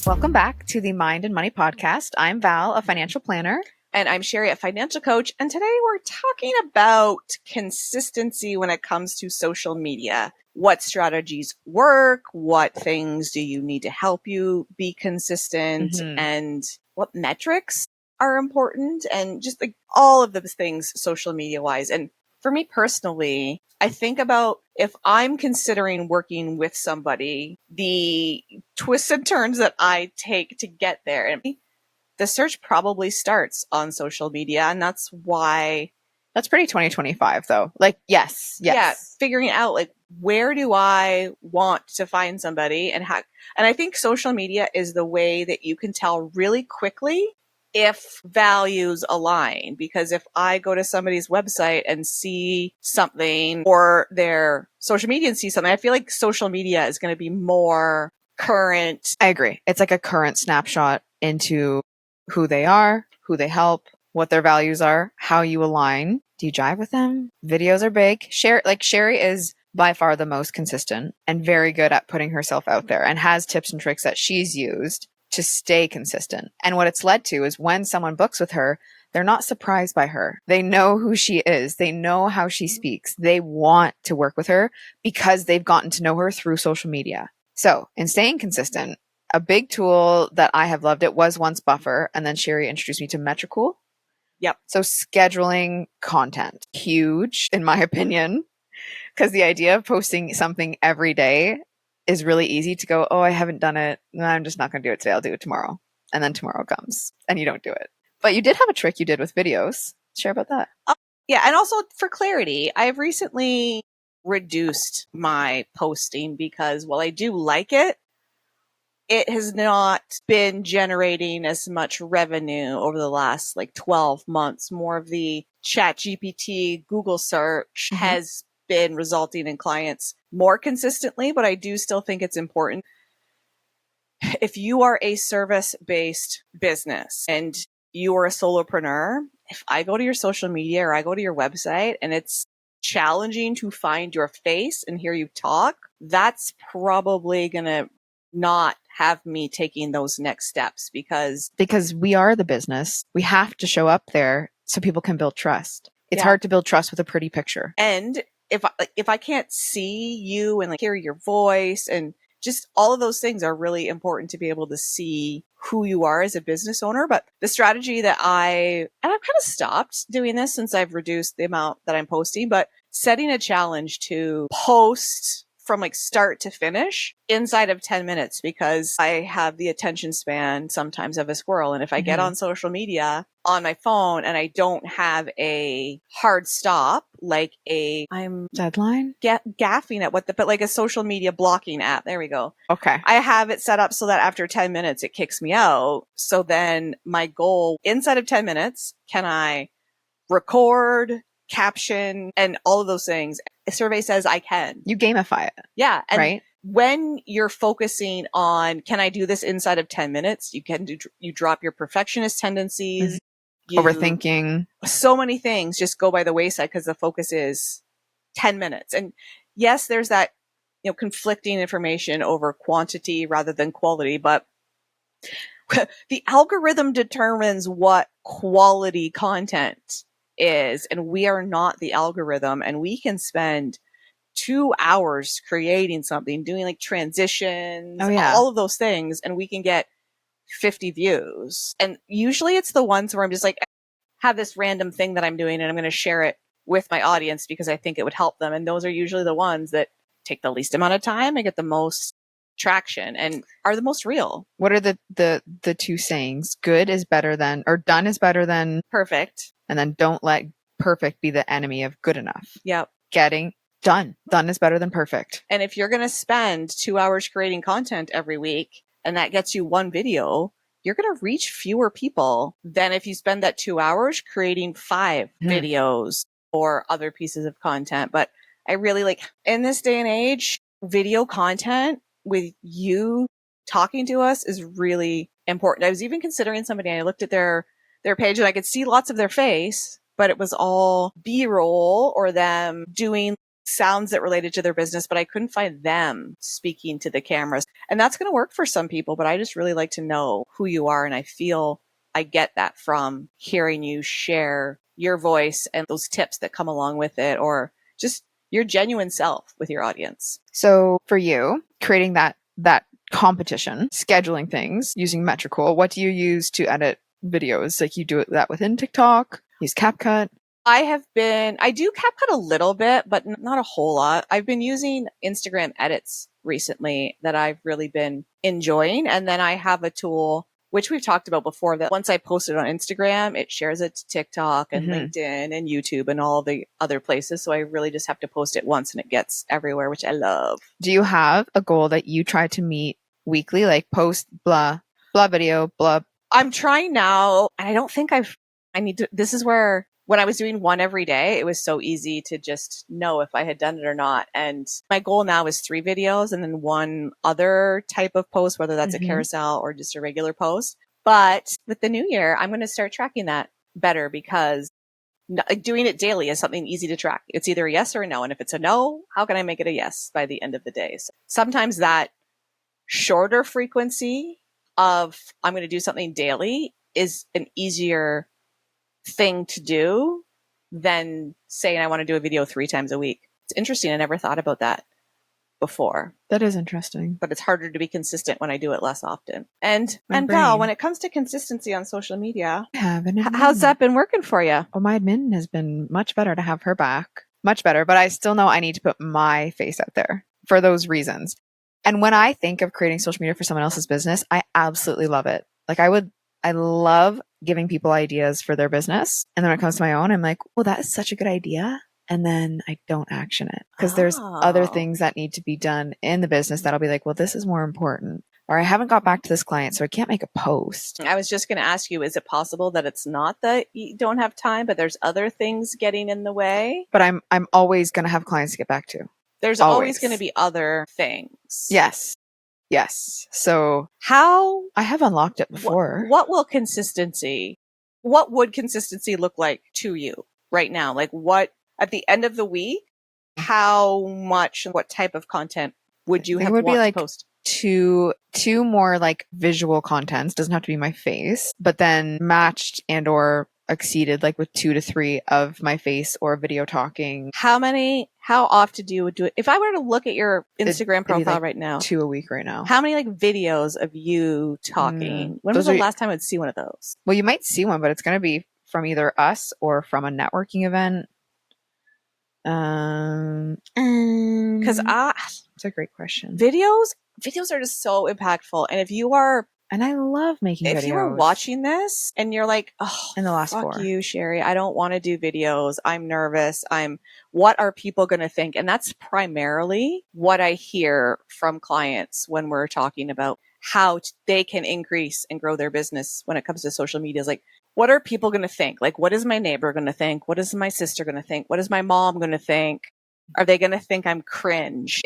Welcome back to the Mind and Money Podcast. I'm Val, a financial planner. And I'm Sherry, a financial coach. And today we're talking about consistency when it comes to social media. What strategies work? What things do you need to help you be consistent? And what metrics are important? And just like all of those things social media wise. And for me personally, I think about if I'm considering working with somebody, the twists and turns that I take to get there. And the search probably starts on social media. And that's why. That's pretty 2025 though. Like, yes. Yeah. Figuring out like, where do I want to find somebody and how, and I think social media is the way that you can tell really quickly if values align. Because if I go to somebody's website and see something or their social media and see something, I feel like social media is going to be more current. I agree. It's like a current snapshot into who they are, who they help, what their values are, how you align. Do you jive with them? Videos are big. Sherry is by far the most consistent and very good at putting herself out there and has tips and tricks that she's used to stay consistent. And what it's led to is when someone books with her, they're not surprised by her. They know who she is. They know how she speaks. They want to work with her because they've gotten to know her through social media. So in staying consistent, a big tool that I have loved, it was once Buffer, and then Sherry introduced me to Metricool. Yep. So scheduling content, huge in my opinion, because the idea of posting something every day is really easy to go, oh, I haven't done it. No, I'm just not going to do it today. I'll do it tomorrow. And then tomorrow comes and you don't do it. But you did have a trick you did with videos. Share about that. Yeah. And also for clarity, I've recently reduced my posting because while I do like it, it has not been generating as much revenue over the last like 12 months. More of the ChatGPT, Google search has been resulting in clients more consistently, but I do still think it's important. If you are a service-based business and you are a solopreneur, if I go to your social media or I go to your website and it's challenging to find your face and hear you talk, that's probably going to not have me taking those next steps because we are the business. We have to show up there so people can build trust. It's hard to build trust with a pretty picture. And if I can't see you and like hear your voice and just all of those things are really important to be able to see who you are as a business owner. But the strategy that I've kind of stopped doing this since I've reduced the amount that I'm posting, but setting a challenge to post from like start to finish inside of 10 minutes because I have the attention span sometimes of a squirrel. And if I get on social media on my phone and I don't have a hard stop, like I'm deadline, gaffing at but like a social media blocking app. There we go. Okay. I have it set up so that after 10 minutes, it kicks me out. So then my goal inside of 10 minutes, can I record, caption, and all of those things? A survey says I can. You gamify it. Yeah. And right? When you're focusing on, can I do this inside of 10 minutes? You drop your perfectionist tendencies. Overthinking. So many things just go by the wayside because the focus is 10 minutes. And yes, there's that, conflicting information over quantity rather than quality, but the algorithm determines what quality content is, and we are not the algorithm, and we can spend 2 hours creating something, doing like transitions, all of those things, and we can get 50 views. And usually it's the ones where I'm just like, have this random thing that I'm doing and I'm going to share it with my audience because I think it would help them. And those are usually the ones that take the least amount of time and get the most traction and are the most real. What are the two sayings? Good is better than, or done is better than perfect. And then don't let perfect be the enemy of good enough. Yep. Getting done. Done is better than perfect. And if you're going to spend 2 hours creating content every week and that gets you one video, you're going to reach fewer people than if you spend that 2 hours creating 5 videos or other pieces of content. But I really like in this day and age, video content with you talking to us is really important. I was even considering somebody, I looked at their page and I could see lots of their face, but it was all B-roll or them doing sounds that related to their business, but I couldn't find them speaking to the cameras. And that's going to work for some people, but I just really like to know who you are. And I feel I get that from hearing you share your voice and those tips that come along with it, or just your genuine self with your audience. So for you, creating that competition, scheduling things using Metricool, what do you use to edit videos? Like you do that within TikTok, use CapCut? I do CapCut a little bit, but not a whole lot. I've been using Instagram edits recently that I've really been enjoying. And then I have a tool, which we've talked about before, that once I post it on Instagram, it shares it to TikTok and LinkedIn and YouTube and all the other places. So I really just have to post it once and it gets everywhere, which I love. Do you have a goal that you try to meet weekly, like post blah, blah video, blah? I'm trying now, and I don't think this is where, when I was doing one every day, it was so easy to just know if I had done it or not. And my goal now is 3 videos and then one other type of post, whether that's a carousel or just a regular post. But with the new year, I'm going to start tracking that better, because doing it daily is something easy to track. It's either a yes or a no. And if it's a no, how can I make it a yes by the end of the day? So sometimes that shorter frequency of I'm going to do something daily is an easier thing to do than saying I want to do a video 3 times a week. It's interesting. I never thought about that before. That is interesting. But it's harder to be consistent when I do it less often. And Val, when it comes to consistency on social media, how's that been working for you? Oh, my admin has been much better to have her back. Much better. But I still know I need to put my face out there for those reasons. And when I think of creating social media for someone else's business, I absolutely love it. Like I love giving people ideas for their business. And then when it comes to my own, I'm like, well, that is such a good idea. And then I don't action it because there's other things that need to be done in the business that I'll be like, well, this is more important. Or I haven't got back to this client, so I can't make a post. I was just going to ask you, is it possible that it's not that you don't have time, but there's other things getting in the way? But I'm always going to have clients to get back to. There's always going to be other things. Yes. So how I have unlocked it before. What would consistency look like to you right now? Like what at the end of the week, how much, what type of content would you have to post? Two more like visual contents. Doesn't have to be my face, but then matched and or exceeded like with 2 to 3 of my face or video talking. How often do you do it? If I were to look at your Instagram profile right now, 2 a week right now. How many like videos of you talking? When was the last time I'd see one of those? Well, you might see one, but it's going to be from either us or from a networking event. Because it's a great question. Videos are just so impactful. And if you are, and I love making videos. If you are watching this and you're like, oh, in the last fuck 4. you, Sherry, I don't want to do videos. I'm nervous. What are people going to think? And that's primarily what I hear from clients when we're talking about how they can increase and grow their business when it comes to social media. Is like, what are people going to think? Like, what is my neighbor going to think? What is my sister going to think? What is my mom going to think? Are they going to think I'm cringe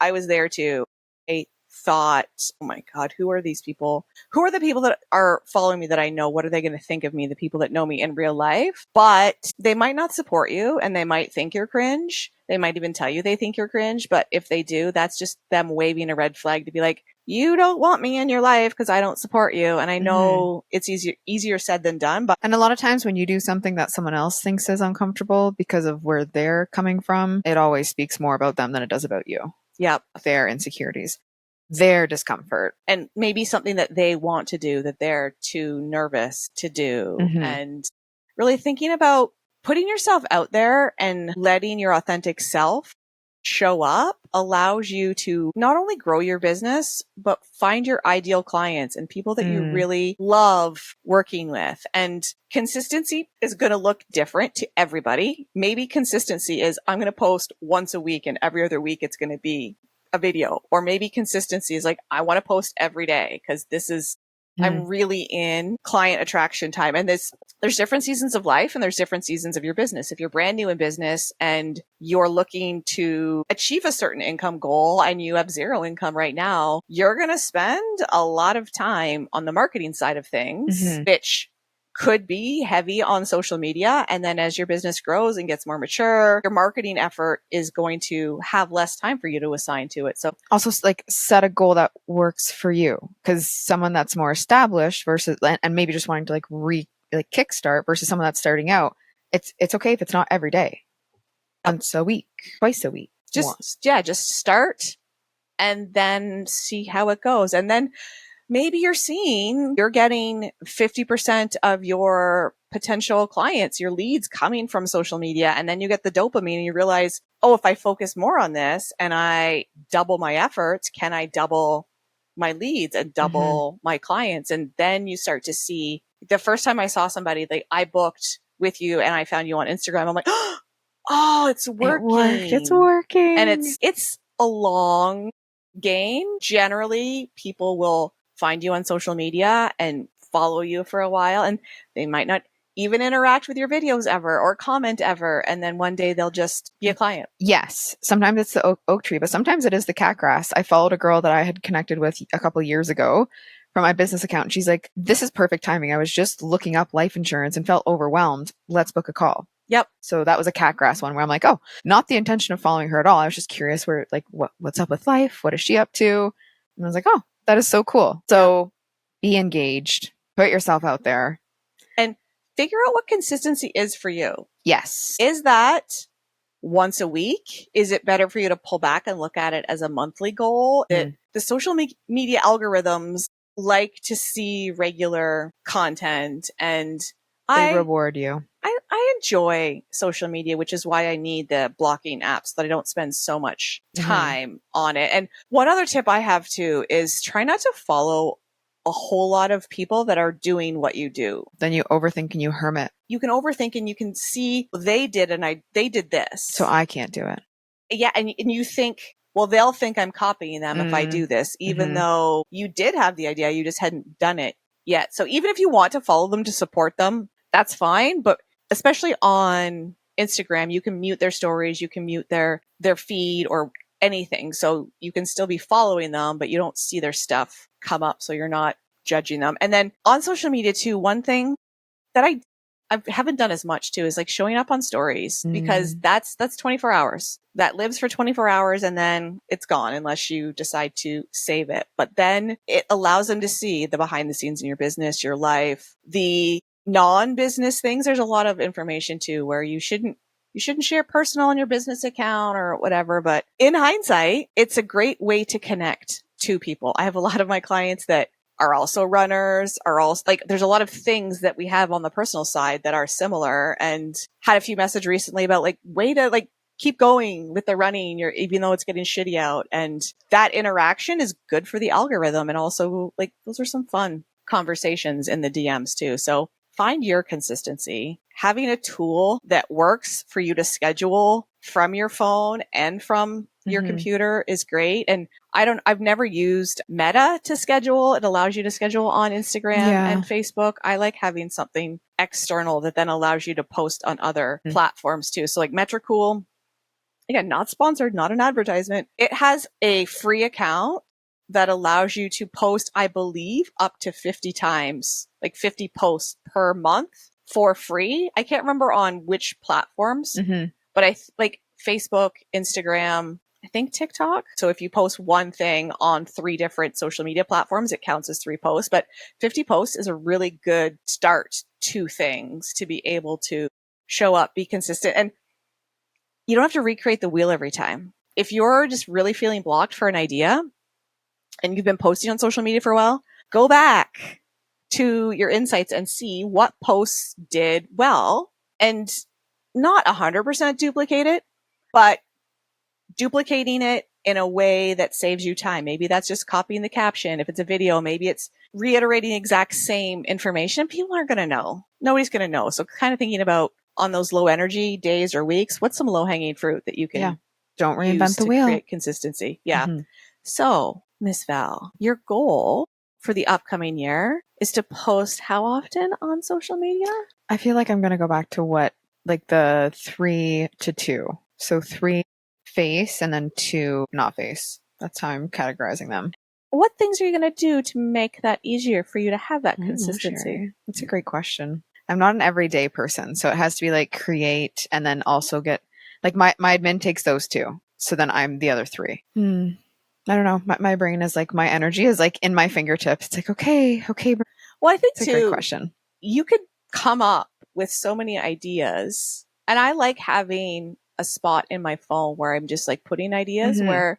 I was there too. I thought, oh my God, who are these people? Who are the people that are following me that I know? What are they going to think of me? The people that know me in real life, but they might not support you and they might think you're cringe. They might even tell you they think you're cringe. But if they do, that's just them waving a red flag to be like, you don't want me in your life because I don't support you. And I know it's easier said than done. And a lot of times when you do something that someone else thinks is uncomfortable because of where they're coming from, it always speaks more about them than it does about you. Yep. Their insecurities, their discomfort. And maybe something that they want to do that they're too nervous to do. And really thinking about putting yourself out there and letting your authentic self show up allows you to not only grow your business, but find your ideal clients and people that you really love working with. And consistency is going to look different to everybody. Maybe consistency is I'm going to post once a week and every other week it's going to be a video. Or maybe consistency is like, I want to post every day because this is I'm really in client attraction time. And there's different seasons of life and there's different seasons of your business. If you're brand new in business and you're looking to achieve a certain income goal and you have 0 income right now, you're going to spend a lot of time on the marketing side of things, which could be heavy on social media. And then as your business grows and gets more mature, your marketing effort is going to have less time for you to assign to it. So also like set a goal that works for you, because someone that's more established versus and maybe just wanting to like kickstart versus someone that's starting out, it's okay if it's not every day, once a week, twice a week, just start and then see how it goes. And then maybe you're getting 50% of your potential clients, your leads coming from social media. And then you get the dopamine and you realize, oh, if I focus more on this and I double my efforts, can I double my leads and double my clients? And then you start to see, the first time I saw somebody, I booked with you and I found you on Instagram. I'm like, oh, it's working. It's working. And it's a long game. Generally, people will find you on social media and follow you for a while, and they might not even interact with your videos ever or comment ever. And then one day they'll just be a client. Yes. Sometimes it's the oak tree, but sometimes it is the catgrass. I followed a girl that I had connected with a couple of years ago from my business account. And she's like, this is perfect timing. I was just looking up life insurance and felt overwhelmed. Let's book a call. Yep. So that was a catgrass one where I'm like, oh, not the intention of following her at all. I was just curious where, like, what's up with life? What is she up to? And I was like, oh, that is so cool. So be engaged, put yourself out there, and figure out what consistency is for you. Yes. Is that once a week? Is it better for you to pull back and look at it as a monthly goal? The social media algorithms like to see regular content, and they reward you. I enjoy social media, which is why I need the blocking apps so that I don't spend so much time on it. And one other tip I have too is try not to follow a whole lot of people that are doing what you do. Then you overthink and you hermit. You can overthink and you can see they did and they did this, so I can't do it. Yeah, and you think, well, they'll think I'm copying them if I do this, even though you did have the idea, you just hadn't done it yet. So even if you want to follow them to support them, that's fine. But especially on Instagram, you can mute their stories, you can mute their feed or anything. So you can still be following them, but you don't see their stuff come up. So you're not judging them. And then on social media too, one thing that I haven't done as much too is like showing up on stories, because that's 24 hours. That lives for 24 hours and then it's gone unless you decide to save it. But then it allows them to see the behind the scenes in your business, your life, the non-business things. There's a lot of information too where you shouldn't share personal on your business account or whatever. But in hindsight, it's a great way to connect to people. I have a lot of my clients that are also runners, are also like, there's a lot of things that we have on the personal side that are similar, and had a few messages recently about like, way to like keep going with the running, even though it's getting shitty out. And that interaction is good for the algorithm. And also like, those are some fun conversations in the DMs too. So find your consistency. Having a tool that works for you to schedule from your phone and from your computer is great. And I've never used Meta to schedule. It allows you to schedule on Instagram and Facebook. I like having something external that then allows you to post on other platforms too. So like Metricool, again, not sponsored, not an advertisement. It has a free account that allows you to post, I believe, up to 50 times, like 50 posts per month for free. I can't remember on which platforms, but I like Facebook, Instagram, I think TikTok. So if you post one thing on 3 different social media platforms, it counts as 3 posts. But 50 posts is a really good start to things to be able to show up, be consistent. And you don't have to recreate the wheel every time. If you're just really feeling blocked for an idea and you've been posting on social media for a while, go back to your insights and see what posts did well, and not 100% duplicate it, but duplicating it in a way that saves you time. Maybe that's just copying the caption. If it's a video, maybe it's reiterating the exact same information. People aren't going to know. Nobody's going to know. So kind of thinking about on those low energy days or weeks, what's some low hanging fruit that you can don't reinvent the wheel. Create consistency. Yeah. So Miss Val, your goal for the upcoming year is to post how often on social media? I feel like I'm going to go back to like the 3 to 2. So 3 face and then 2 not face. That's how I'm categorizing them. what things are you going to do to make that easier for you to have that consistency? Sherry. That's a great question. I'm not an everyday person, so it has to be like create and then also get like my admin takes those two. So then I'm the other three. I don't know. My brain is like, my energy is like in my fingertips. It's like, okay. Well, I think It's a too, great question. You could come up with so many ideas. And I like having a spot in my phone where I'm just like putting ideas where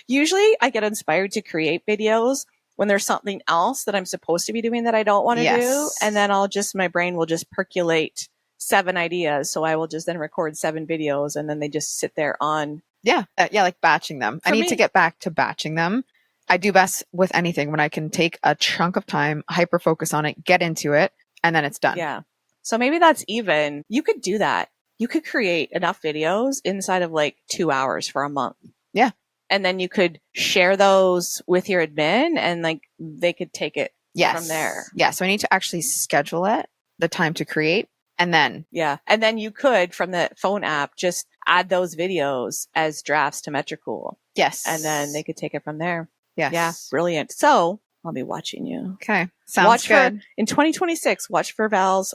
usually I get inspired to create videos when there's something else that I'm supposed to be doing that I don't want to do. And then my brain will just percolate 7 ideas. So I will just then record 7 videos and then they just sit there on. Yeah. Like batching them. I need to get back to batching them. I do best with anything when I can take a chunk of time, hyper focus on it, get into it, and then it's done. Yeah. So maybe you could do that. You could create enough videos inside of like 2 hours for a month. Yeah. And then you could share those with your admin and like they could take it from there. Yeah. So I need to actually schedule it, the time to create, and then. Yeah. And then you could, from the phone app, just add those videos as drafts to Metricool. Yes. And then they could take it from there. Yes. Yeah. Brilliant. So I'll be watching you. Okay. Sounds good. In 2026, watch for Val's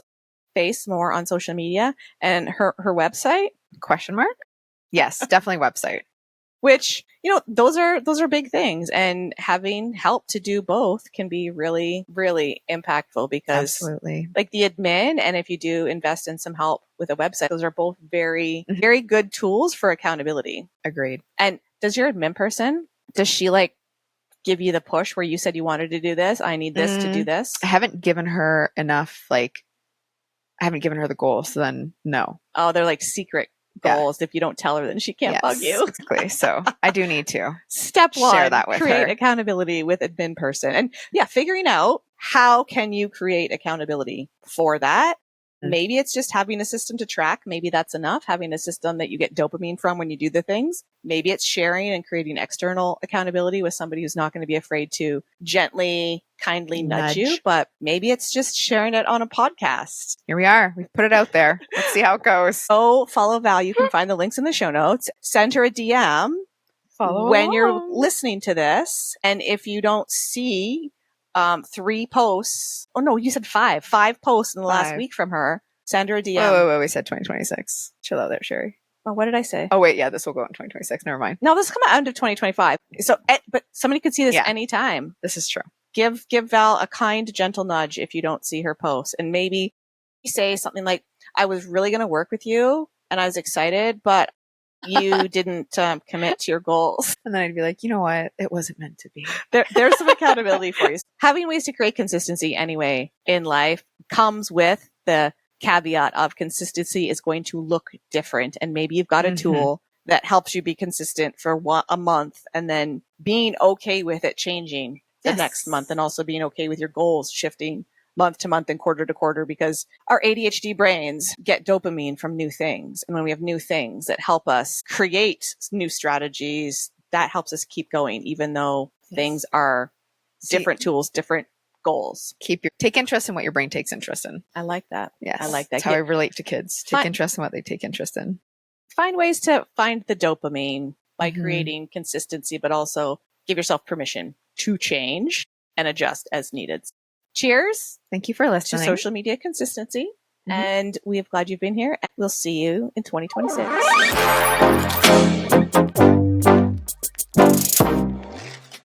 face more on social media and her website. ? Yes, definitely website. Which, those are big things, and having help to do both can be really, really impactful because absolutely, like the admin, and if you do invest in some help with a website, those are both very, very good tools for accountability. Agreed. And does your admin person, does she like give you the push where you said you wanted to do this? I need this to do this. I haven't given her enough, I haven't given her the goal. So then no. Oh, they're like secret goals. If you don't tell her, then she can't bug you. Exactly. So I do need to. Step 1, share that with create her. Accountability with admin person. And figuring out how can you create accountability for that. Maybe it's just having a system to track. Maybe that's enough. Having a system that you get dopamine from when you do the things. Maybe it's sharing and creating external accountability with somebody who's not going to be afraid to gently, kindly nudge you. But maybe it's just sharing it on a podcast. Here we are. We've put it out there. Let's see how it goes. So follow Val. You can find the links in the show notes. Send her a DM when you're listening to this. And if you don't see 3 posts. Oh no, you said 5 posts in the last week from her. Send her a DM. Oh, we said 2026. Chill out there, Sherry. Oh, what did I say? Oh wait, yeah, this will go in 2026. Never mind. No, this will come out end of 2025. So, but somebody could see this anytime. This is true. Give Val a kind, gentle nudge if you don't see her post, and maybe say something like, "I was really going to work with you, and I was excited, but you didn't commit to your goals." And then I'd be like, you know what? It wasn't meant to be. There's some accountability for you. Having ways to create consistency anyway in life comes with the caveat of consistency is going to look different. And maybe you've got a tool that helps you be consistent for a month and then being okay with it changing the next month, and also being okay with your goals shifting month to month and quarter to quarter, because our ADHD brains get dopamine from new things. And when we have new things that help us create new strategies, that helps us keep going, even though things are different tools, different goals. Take interest in what your brain takes interest in. I like that. Yes. I like that. That's how I relate to kids. Take interest in what they take interest in. Find ways to find the dopamine by creating consistency, but also give yourself permission to change and adjust as needed. Cheers. Thank you for listening. To social media consistency. And we are glad you've been here. We'll see you in 2026.